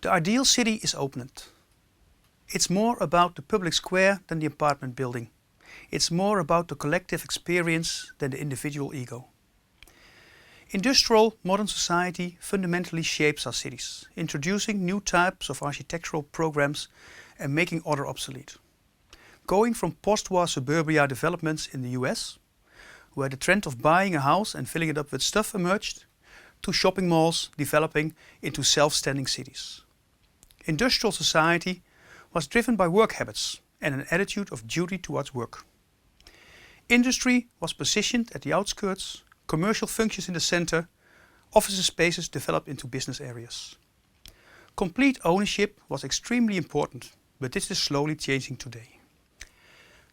The ideal city is opened. It's more about the public square than the apartment building. It's more about the collective experience than the individual ego. Industrial modern society fundamentally shapes our cities, introducing new types of architectural programs and making other obsolete. Going from post-war suburbia developments in the US, where the trend of buying a house and filling it up with stuff emerged, to shopping malls developing into self-standing cities. Industrial society was driven by work habits and an attitude of duty towards work. Industry was positioned at the outskirts, commercial functions in the center, office spaces developed into business areas. Complete ownership was extremely important, but this is slowly changing today.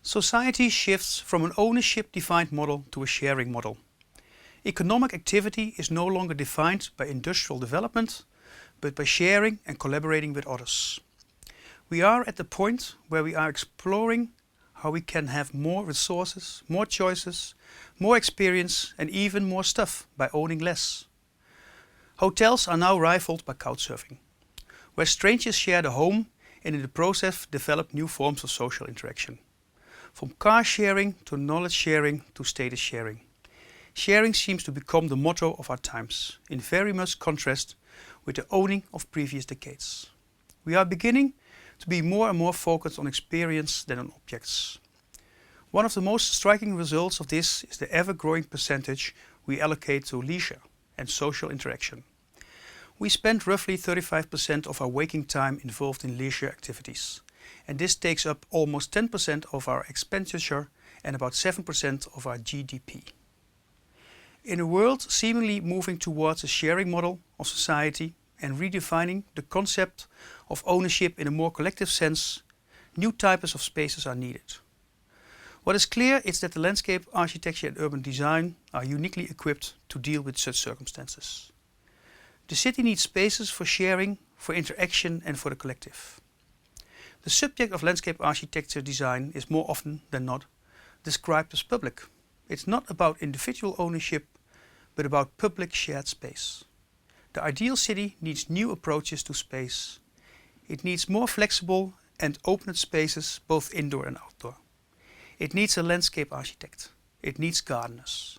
Society shifts from an ownership-defined model to a sharing model. Economic activity is no longer defined by industrial development, but by sharing and collaborating with others. We are at the point where we are exploring how we can have more resources, more choices, more experience and even more stuff by owning less. Hotels are now rivaled by couchsurfing, where strangers share the home and in the process develop new forms of social interaction. From car sharing to knowledge sharing to status sharing. Sharing seems to become the motto of our times, in very much contrast with the owning of previous decades. We are beginning to be more and more focused on experience than on objects. One of the most striking results of this is the ever-growing percentage we allocate to leisure and social interaction. We spend roughly 35% of our waking time involved in leisure activities, and this takes up almost 10% of our expenditure and about 7% of our GDP. In a world seemingly moving towards a sharing model of society and redefining the concept of ownership in a more collective sense, new types of spaces are needed. What is clear is that the landscape architecture and urban design are uniquely equipped to deal with such circumstances. The city needs spaces for sharing, for interaction and for the collective. The subject of landscape architecture design is more often than not described as public. It's not about individual ownership, but about public shared space. The ideal city needs new approaches to space. It needs more flexible and open spaces, both indoor and outdoor. It needs a landscape architect. It needs gardeners.